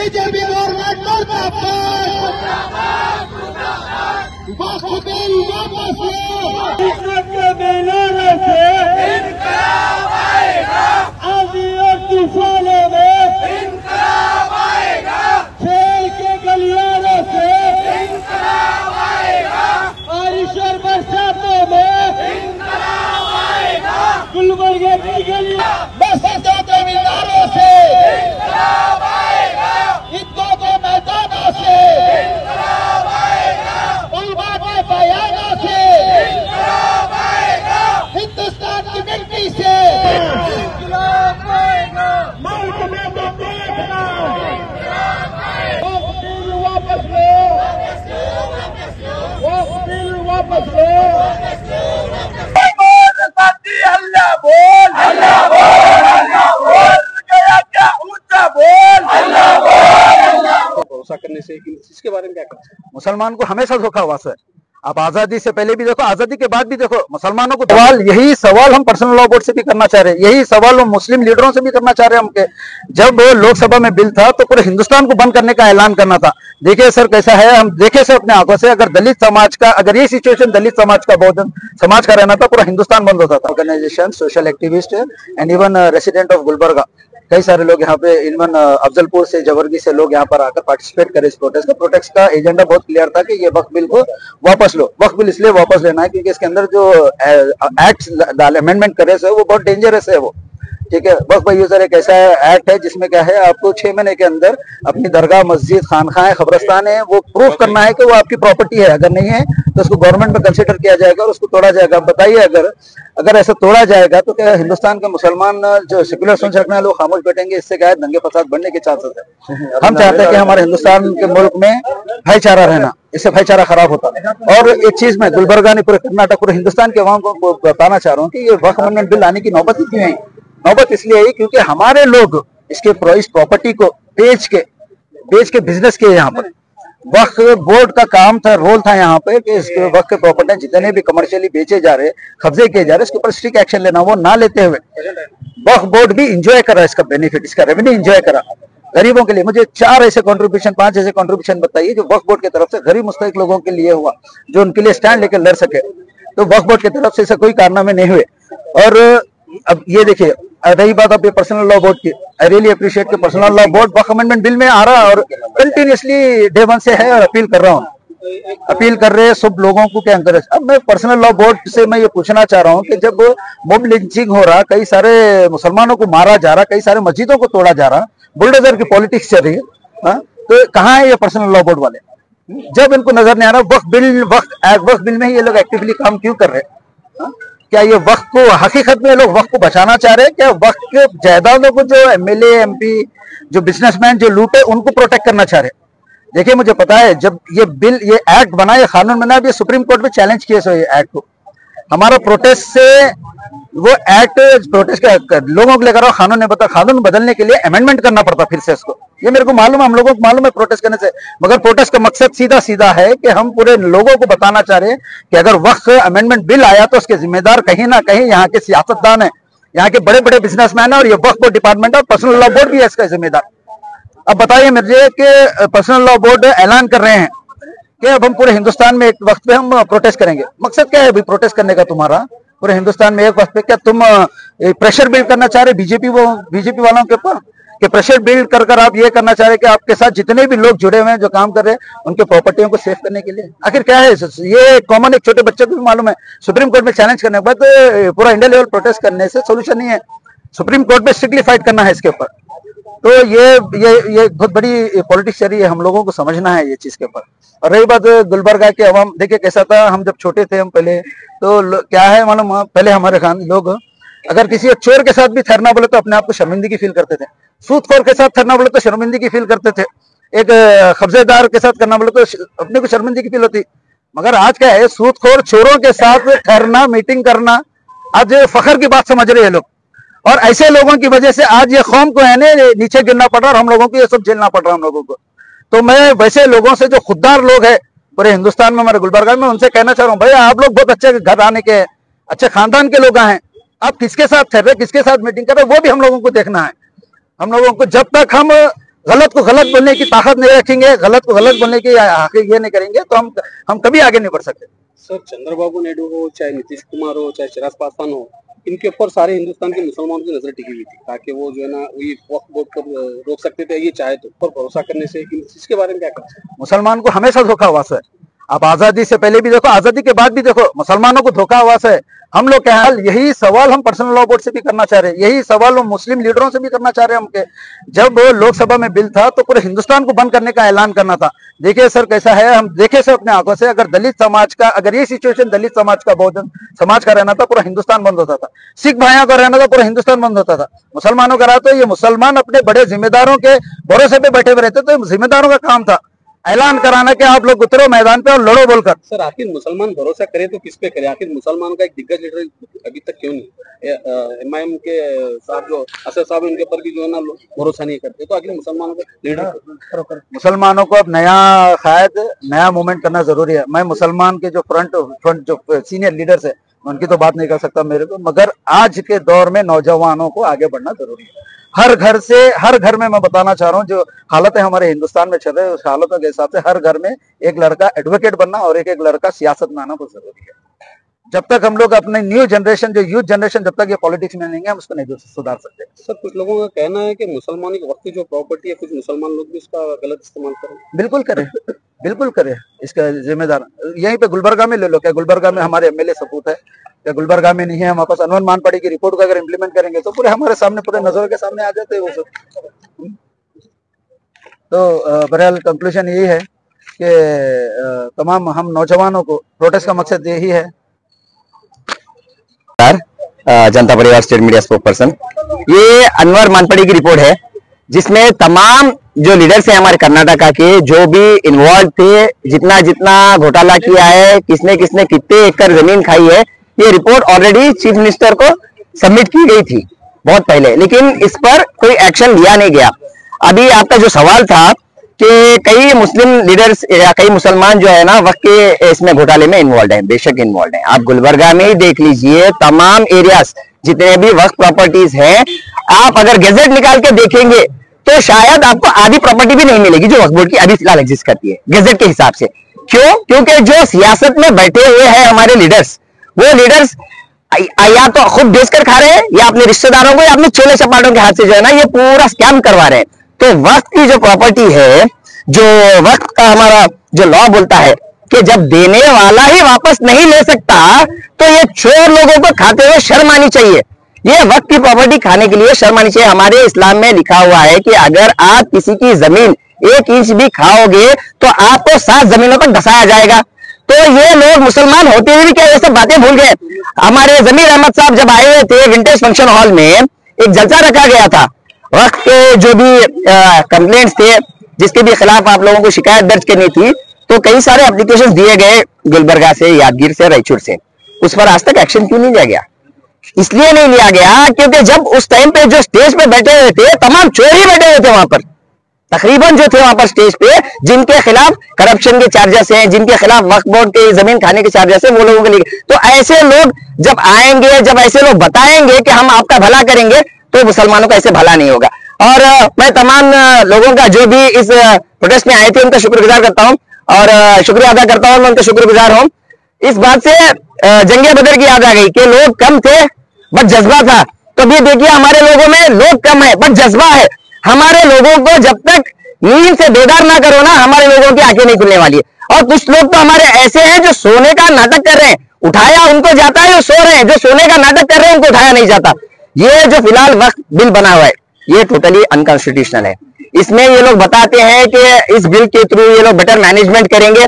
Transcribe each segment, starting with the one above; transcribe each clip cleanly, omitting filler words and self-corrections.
BJP government मुर्दाबाद, वक्त bill वापस लो, के बैनरों से इनकलाब आएगा, आंधी और तूफानों में इनकलाब आएगा, खेल के गलियारों से इनकलाब आएगा, बारिश और बरसातों में इनकलाब आएगा, गुलबर्गे की गलियां बरसातों के मीनारों से इनकलाब आएगा, ईदों के मैदानों से इनकलाब आएगा, उलमा के बयानों से इनकलाब आएगा, हिंदुस्तान की मिट्टी से इनकलाब आएगा, मुल्क में तो देखना वक्त बिल वापस लो, वक्त बिल वापस लो, अल्लाह बोल, अल्लाह बोल, अल्लाह बोल, गया क्या ऊंचा बोल, अल्लाह बोल। भरोसा करने से इसके बारे में क्या कहते हैं? मुसलमान को हमेशा धोखा हुआ है। आप आजादी से पहले भी देखो, आजादी के बाद भी देखो, मुसलमानों को यही सवाल हम पर्सनल लॉ बोर्ड से भी करना चाह रहे हैं, यही सवाल हम मुस्लिम लीडरों से भी करना चाह रहे हैं। हमके जब लोकसभा में बिल था तो पूरे हिंदुस्तान को बंद करने का ऐलान करना था। देखिए सर कैसा है, हम देखे सर अपने आंखों से, अगर दलित समाज का, अगर ये सिचुएशन दलित समाज का, बहुजन समाज का रहना था, पूरा हिंदुस्तान बंद होता था। Organisation, social activist and even resident of Gulbarga, कई सारे लोग यहाँ पे, इवन अफजलपुर से, जवर्गी से लोग यहाँ पर आकर पार्टिसिपेट करे इस प्रोटेस्ट का। प्रोटेस्ट का एजेंडा बहुत क्लियर था कि ये वक्फ बिल को वापस लो। वक्फ बिल इसलिए वापस लेना है क्योंकि इसके अंदर जो एक्ट अमेंडमेंट करे से वो बहुत डेंजरस है वो, ठीक है। वक्फ बाय यूजर एक ऐसा एक्ट है जिसमें क्या है, आपको 6 महीने के अंदर अपनी दरगाह, मस्जिद, खानखाएं, खबरस्तान है, वो प्रूफ करना है कि वो आपकी प्रॉपर्टी है। अगर नहीं है तो उसको गवर्नमेंट में कंसिडर किया जाएगा और उसको तोड़ा जाएगा। आप बताइए, अगर ऐसा तोड़ा जाएगा तो क्या हिंदुस्तान के मुसलमान जो सेक्युलर सोच रखने वाले लोग खामोश बैठेंगे? इससे क्या है, दंगे फसाद बढ़ने के चांसेस है। हम चाहते हैं कि हमारे हिंदुस्तान के मुल्क में भाईचारा रहना, इससे भाईचारा खराब होता है। और एक चीज मैं गुलबर्गा ने, पूरे कर्नाटक, पूरे हिंदुस्तान के अवाम को बताना चाह रहा हूँ कि ये वक्फ अमेंडमेंट बिल आने की नौबत क्यों है? नौबत इसलिए आई क्योंकि हमारे लोग इस प्रॉपर्टी को बेच के बिजनेस किए। यहाँ पर वक्फ बोर्ड का काम था, रोल था यहाँ पे कि इस वक्फ के प्रॉपर्टी जितने भी कमर्शियली बेचे जा रहे, कब्जे किए जा रहे, इसके ऊपर स्ट्रिक्ट एक्शन लेना। वो ना लेते हुए वक्फ बोर्ड भी इंजॉय करा इसका बेनिफिट, इसका रेवेन्यू इंजॉय करा गरीबों के लिए। मुझे 5 ऐसे कंट्रीब्यूशन बताइए जो वक्फ बोर्ड की तरफ से गरीब मुस्तहिक लोगों के लिए हुआ, जो उनके लिए स्टैंड लेकर लड़ सके। तो वक्फ बोर्ड की तरफ से ऐसा कोई कारनामे नहीं हुए। और अब ये देखिए, रही बात अब ये पर्सनल लॉ बोर्ड की, आई रियली अप्रिशिएट कि पर्सनल लॉ बोर्ड वक्फ अमेंडमेंट बिल में आ रहा है और कंटिन्यूसली डे 1 से है। और अपील कर रहा हूँ, अपील कर रहे हैं सब लोगों को क्या एनकरेज। अब मैं पर्सनल लॉ बोर्ड से मैं ये पूछना चाह रहा हूँ कि जब मोब लिंचिंग हो रहा, कई सारे मुसलमानों को मारा जा रहा, कई सारे मस्जिदों को तोड़ा जा रहा, बुलडोजर की पॉलिटिक्स चल रही है, तो कहाँ है ये पर्सनल लॉ बोर्ड वाले? जब इनको नजर नहीं आ रहा वक्फ बिल में ही ये लोग एक्टिवली काम क्यों कर रहे हैं? क्या ये वक्त को, हकीकत में लोग वक्त को बचाना चाह रहे हैं? क्या वक्त के जायदादों को जो एमएलए, एमपी, जो बिजनेसमैन जो लूटे, उनको प्रोटेक्ट करना चाह रहे हैं? देखिए मुझे पता है, जब ये बिल, ये एक्ट बना, ये कानून बना, ये सुप्रीम कोर्ट में चैलेंज किए सो ये एक्ट को। हमारा प्रोटेस्ट से वो एक्ट, प्रोटेस्ट का लोगों के लिए करो, कानून नहीं बता, कानून बदलने के लिए अमेंडमेंट करना पड़ता फिर से इसको। ये मेरे को मालूम है, हम लोगों को मालूम है प्रोटेस्ट करने से, मगर प्रोटेस्ट का मकसद सीधा सीधा है कि हम पूरे लोगों को बताना चाह रहे हैं कि अगर वक्त अमेंडमेंट बिल आया तो उसके जिम्मेदार कहीं ना कहीं यहाँ के सियासतदान है, यहाँ के बड़े बड़े बिजनेसमैन है, और ये वक्फ बोर्ड डिपार्टमेंट और पर्सनल लॉ बोर्ड भी है इसका जिम्मेदार। अब बताइए मुझे कि पर्सनल लॉ बोर्ड ऐलान कर रहे हैं कि अब हम पूरे हिंदुस्तान में एक वक्त पे हम प्रोटेस्ट करेंगे। मकसद क्या है अभी प्रोटेस्ट करने का तुम्हारा पूरे हिंदुस्तान में एक वक्त पे? क्या तुम प्रेशर बिल्ड करना चाह रहे बीजेपी वालों के ऊपर? कि प्रेशर बिल्ड कर आप ये करना चाह रहे कि आपके साथ जितने भी लोग जुड़े हुए हैं, जो काम कर रहे हैं, उनके प्रॉपर्टियों को सेव करने के लिए? आखिर क्या है ये? कॉमन एक छोटे बच्चे को भी मालूम है, सुप्रीम कोर्ट में चैलेंज करने के बाद पूरा इंडिया लेवल प्रोटेस्ट करने से सोल्यूशन नहीं है। सुप्रीम कोर्ट में स्ट्रिक्टली फाइट करना है इसके ऊपर। तो ये बहुत बड़ी पॉलिटिक्स चल रही है, हम लोगों को समझना है ये चीज के ऊपर। और रही बात गुलबर्गा के अवाम, देखिए कैसा था, हम जब छोटे थे, हम पहले तो क्या है मालूम, पहले हमारे खान लोग अगर किसी चोर के साथ भी ठहरना बोले तो अपने आप को शर्मिंदगी फील करते थे, सूदखोर के साथ ठहरना बोले तो शर्मिंदगी फील करते थे, एक कब्जेदार के साथ करना बोले तो अपने को शर्मिंदगी फील होती। मगर आज क्या है, सूदखोर चोरों के साथ ठहरना, मीटिंग करना आज फखर की बात समझ रहे हैं लोग। और ऐसे लोगों की वजह से आज ये कौम को है नीचे गिरना पड़ रहा और हम लोगों को ये सब झेलना पड़ रहा हम लोगों को। तो मैं वैसे लोगों से, जो खुददार लोग हैं पूरे हिंदुस्तान में, हमारे गुलबर्गा में, उनसे कहना चाह रहा हूँ, भैया आप लोग बहुत अच्छे घर आने के, अच्छे खानदान के लोग हैं, आप किसके साथ ठहर रहे, किसके साथ मीटिंग कर रहे, वो भी हम लोगों को देखना है। हम लोगों को जब तक हम गलत को गलत बोलने की ताकत नहीं रखेंगे, गलत को गलत बोलने की ये नहीं करेंगे तो हम कभी आगे नहीं बढ़ सकते। सर, चंद्रबाबू नायडू हो, चाहे नीतीश कुमार हो, चाहे चिराग पासवान हो, इनके ऊपर सारे हिंदुस्तान के मुसलमानों की नजर टिकी हुई थी ताकि वो जो है ना वही वक्फ बोर्ड पर रोक सकते थे ये चाहे तो, पर भरोसा करने से इसके बारे में क्या कहना चाहिए? मुसलमान को हमेशा धोखा हुआ है। आप आजादी से पहले भी देखो, आजादी के बाद भी देखो, मुसलमानों को धोखा हुआ है। हम लोग क्या है, यही सवाल हम पर्सनल लॉ बोर्ड से भी करना चाह रहे हैं, यही सवाल हम मुस्लिम लीडरों से भी करना चाह रहे हैं। हमके जब लोकसभा में बिल था तो पूरे हिंदुस्तान को बंद करने का ऐलान करना था। देखिए सर कैसा है, हम देखे सर अपने आंखों से, अगर दलित समाज का, अगर ये सिचुएशन दलित समाज का, बहुजन समाज का रहना था, पूरा हिंदुस्तान बंद होता था। सिख भाइयों का रहना था, पूरा हिंदुस्तान बंद होता था। मुसलमानों का रहा तो ये मुसलमान अपने बड़े जिम्मेदारों के भरोसे पे बैठे हुए रहते, तो जिम्मेदारों का काम था ऐलान कराना कि आप लोग उतरो मैदान पे और लड़ो बोलकर। सर, आखिर मुसलमान भरोसा करे तो किस पे करे? आखिर मुसलमानों का एक दिग्गज लीडर अभी तक क्यों नहीं? एमआईएम के साहब जो असद साहब, इनके ऊपर भी जो है ना भरोसा नहीं करते, तो आखिर मुसलमानों का लीडर, मुसलमानों को अब नया मूवमेंट करना जरूरी है। मैं मुसलमान के जो फ्रंट जो सीनियर लीडर्स है उनकी तो बात नहीं कर सकता मेरे को, मगर आज के दौर में नौजवानों को आगे बढ़ना जरूरी है। हर घर में मैं बताना चाह रहा हूँ जो हालतें हमारे हिंदुस्तान में चल रहे हैं उस हालतों के हिसाब से हर घर में एक लड़का एडवोकेट बनना और एक लड़का सियासत में आना बहुत जरूरी है। जब तक हम लोग अपने न्यू जनरेशन, जो यूथ जनरेशन, जब तक ये पॉलिटिक्स में नहीं है, हम उसको नहीं सुधार सकते। सर, कुछ लोगों का कहना है कि मुसलमानों की वक्ती जो प्रॉपर्टी है, कुछ मुसलमान लोग भी उसका गलत इस्तेमाल करें। बिल्कुल करें, इसका जिम्मेदार यहीं पे गुलबर्गा में ले लो। क्या गुलबर्गा में हमारे एमएलए सपूत है? क्या गुलबर्गा में नहीं है? हमारे पास अनवर मानपाड़ी की रिपोर्ट को अगर इम्प्लीमेंट करेंगे तो पूरे हमारे सामने, पूरे नजरों के सामने आ जाते हैं वो सब। तो बहरहाल कंक्लूजन यही है कि तमाम हम नौजवानों को, प्रोटेस्ट का मकसद यही है। जनता परिवार स्टेट मीडिया स्पोक पर्सन, ये अनवर मानपड़ी की रिपोर्ट है जिसमें तमाम जो लीडर्स हैं हमारे कर्नाटका के, जो भी इन्वॉल्व थे, जितना घोटाला किया है, किसने कितने एकड़ जमीन खाई है, ये रिपोर्ट ऑलरेडी चीफ मिनिस्टर को सबमिट की गई थी बहुत पहले, लेकिन इस पर कोई एक्शन लिया नहीं गया। अभी आपका जो सवाल था कि कई मुस्लिम लीडर्स या कई मुसलमान जो है ना वक्त के इसमें घोटाले में इन्वॉल्व हैं, बेशक इन्वॉल्व हैं। आप गुलबर्गा में ही देख लीजिए, तमाम एरियाज जितने भी वक्त प्रॉपर्टीज हैं, आप अगर गैजेट निकाल के देखेंगे तो शायद आपको आधी प्रॉपर्टी भी नहीं मिलेगी जो वक्फ बोर्ड की अभी फिलहाल एग्जिस्ट करती है गैजेट के हिसाब से। क्यों? क्योंकि जो सियासत में बैठे हुए हैं हमारे लीडर्स, वो लीडर्स या तो खुद बेच कर खा रहे हैं या अपने रिश्तेदारों को या अपने चोले चपाटों के हाथ से जो है ना ये पूरा स्कैम करवा रहे हैं। तो वक्त की जो प्रॉपर्टी है, जो वक्त का हमारा जो लॉ बोलता है कि जब देने वाला ही वापस नहीं ले सकता तो ये चोर लोगों को खाते हुए शर्म आनी चाहिए। ये वक्त की प्रॉपर्टी खाने के लिए शर्म आनी चाहिए। हमारे इस्लाम में लिखा हुआ है कि अगर आप किसी की जमीन 1 इंच भी खाओगे तो आपको 7 जमीनों पर धसाया जाएगा। तो ये लोग मुसलमान होते हुए भी क्या ये सब बातें भूल गए? हमारे जमीर अहमद साहब जब आए हुए थे विंटेज फंक्शन हॉल में, एक जलसा रखा गया था। वक्त के जो भी कंप्लेंट्स थे, जिसके भी खिलाफ आप लोगों को शिकायत दर्ज करनी थी, तो कई सारे एप्लीकेशन दिए गए गुलबर्गा से, यादगीर से, रायचूर से। उस पर आज तक एक्शन क्यों नहीं लिया गया? इसलिए नहीं लिया गया क्योंकि जब उस टाइम पे जो स्टेज पे बैठे हुए थे, तमाम चोर ही बैठे हुए थे वहां पर। तकरीबन जो थे वहां पर स्टेज पे, जिनके खिलाफ करप्शन के चार्जेस हैं, जिनके खिलाफ वक्फ बोर्ड के जमीन खाने के चार्जेस हैं, वो लोगों के लिए। तो ऐसे लोग जब आएंगे, जब ऐसे लोग बताएंगे कि हम आपका भला करेंगे, तो मुसलमानों का ऐसे भला नहीं होगा। और मैं तमाम लोगों का जो भी इस प्रोटेस्ट में आए थे उनका शुक्रगुजार करता हूं और शुक्रिया अदा करता हूं, मैं उनका शुक्रगुजार हूं। इस बात से जंगे बदर की याद आ गई कि लोग कम थे बट जज्बा था। तो भी देखिए हमारे लोगों में लोग कम है बट जज्बा है। हमारे लोगों को जब तक नींद से बेदार ना करो ना, हमारे लोगों की आंखें नहीं खुलने वाली है। और कुछ लोग तो हमारे ऐसे हैं जो सोने का नाटक कर रहे हैं, उठाया उनको जाता है, जो सो रहे हैं, जो सोने का नाटक कर रहे हैं उनको उठाया नहीं जाता। ये जो फिलहाल वक्त बिल बना हुआ है ये टोटली अनकॉन्स्टिट्यूशनल है। इसमें ये लोग बताते हैं कि इस बिल के थ्रू ये लोग बेटर मैनेजमेंट करेंगे,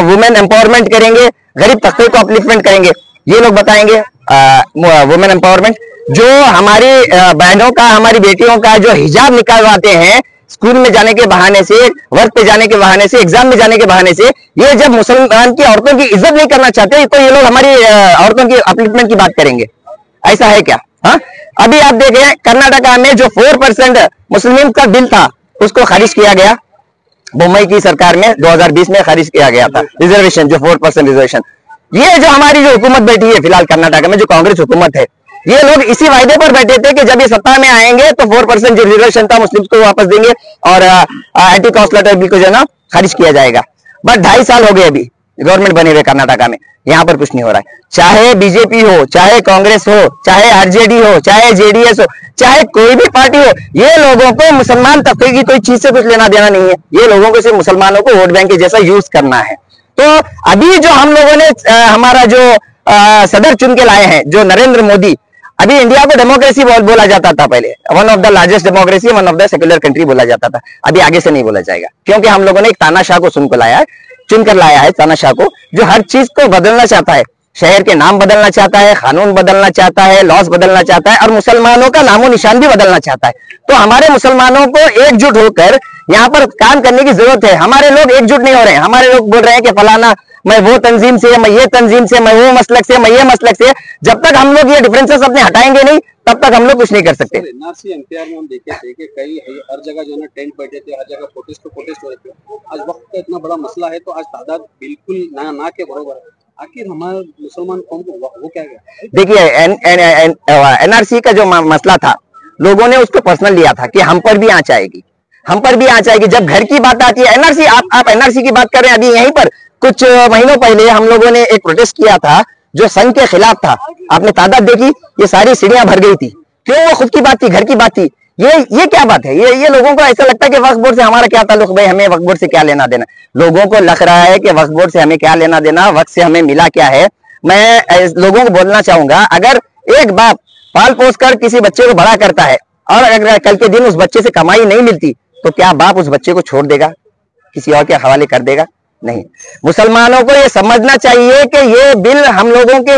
वुमेन एम्पावरमेंट करेंगे, गरीब तबके को अपलिफ्टमेंट करेंगे। ये लोग बताएंगे वुमेन एम्पावरमेंट, जो हमारी बहनों का, हमारी बेटियों का जो हिजाब निकालवाते हैं स्कूल में जाने के बहाने से, वर्क पे जाने के बहाने से, एग्जाम में जाने के बहाने से, ये जब मुसलमान की औरतों की इज्जत नहीं करना चाहते तो ये लोग हमारी औरतों की अपलिफ्टमेंट की बात करेंगे। ऐसा है क्या? हाँ, अभी आप देखें कर्नाटका में जो 4% मुस्लिम का बिल था उसको खारिज किया गया। मुंबई की सरकार में 2020 में खारिज किया गया था रिजर्वेशन, जो 4% रिजर्वेशन। ये जो हमारी जो हुकूमत बैठी है फिलहाल कर्नाटका में, जो कांग्रेस हुकूमत है, ये लोग इसी वायदे पर बैठे थे कि जब ये सत्ता में आएंगे तो 4% जो रिजर्वेशन था मुस्लिम्स को वापस देंगे और एंटी कॉन्सुलेटर बिल को जो है ना खारिज किया जाएगा। बट 2.5 साल हो गए अभी गवर्नमेंट बने हुए कर्नाटका में, यहाँ पर कुछ नहीं हो रहा है। चाहे बीजेपी हो, चाहे कांग्रेस हो, चाहे आरजेडी हो, चाहे जेडीएस हो, चाहे कोई भी पार्टी हो, ये लोगों को मुसलमान तबके की कोई चीज से कुछ लेना देना नहीं है। ये लोगों को सिर्फ मुसलमानों को वोट बैंक के जैसा यूज करना है। तो अभी जो हम लोगों ने हमारा जो सदर चुन के लाए हैं, जो नरेंद्र मोदी, अभी इंडिया को डेमोक्रेसी बोला जाता था पहले, one of the largest democracy, one of the secular country बोला जाता था। अभी आगे से नहीं बोला जाएगा, क्योंकि हम लोगों ने एक तानाशाह को चुनकर लाया है, तानाशाह को, जो हर चीज को बदलना चाहता है। शहर के नाम बदलना चाहता है, कानून बदलना चाहता है, लॉस बदलना चाहता है और मुसलमानों का नामो निशान भी बदलना चाहता है। तो हमारे मुसलमानों को एकजुट होकर यहाँ पर काम करने की जरूरत है। हमारे लोग एकजुट नहीं हो रहे हैं। हमारे लोग बोल रहे हैं कि फलाना मैं वो तंजीम से, मैं ये तंजीम से, मैं वो मसलक से, मैं ये मसलक से। जब तक हम लोग ये डिफरेंसेस अपने हटाएंगे नहीं, तब तक हम लोग कुछ नहीं कर सकते। एनआरसी एनपीआर में हम देखे थे कि कई हर जगह जो है ना टेंट बैठे थे, हर जगह प्रोटेस्ट हो रहे थे। आज वक्त का इतना बड़ा मसला है तो आज तादाद बिल्कुल ना के बराबर है। आखिर हमारे मुसलमान कौम को वो क्या गया? देखिए, एनआरसी का जो मसला था, लोगों ने उसको पर्सनल लिया था कि हम पर भी आंच आएगी, हम पर भी आंच आएगी। जब घर की बात आती है, एनआरसी, आप एनआरसी की बात कर रहे हैं। अभी यहीं पर कुछ महीनों पहले हम लोगों ने एक प्रोटेस्ट किया था जो संघ के खिलाफ था। आपने तादाद देखी, ये सारी सीढ़ियां भर गई थी। क्यों? वो खुद की बात थी, घर की बात थी। ये क्या बात है? ये लोगों को ऐसा लगता है कि वक्फ बोर्ड से हमारा क्या ताल्लुक, भाई हमें वक्फ बोर्ड से क्या लेना देना। लोगों को लग रहा है कि वक्फ बोर्ड से हमें क्या लेना देना, वक्फ से हमें मिला क्या है। मैं लोगों को बोलना चाहूंगा, अगर एक बाप पाल पोस कर किसी बच्चे को बड़ा करता है और अगर कल के दिन उस बच्चे से कमाई नहीं मिलती, तो क्या बाप उस बच्चे को छोड़ देगा, किसी और के हवाले कर देगा? नहीं। मुसलमानों को ये समझना चाहिए कि ये बिल हम लोगों के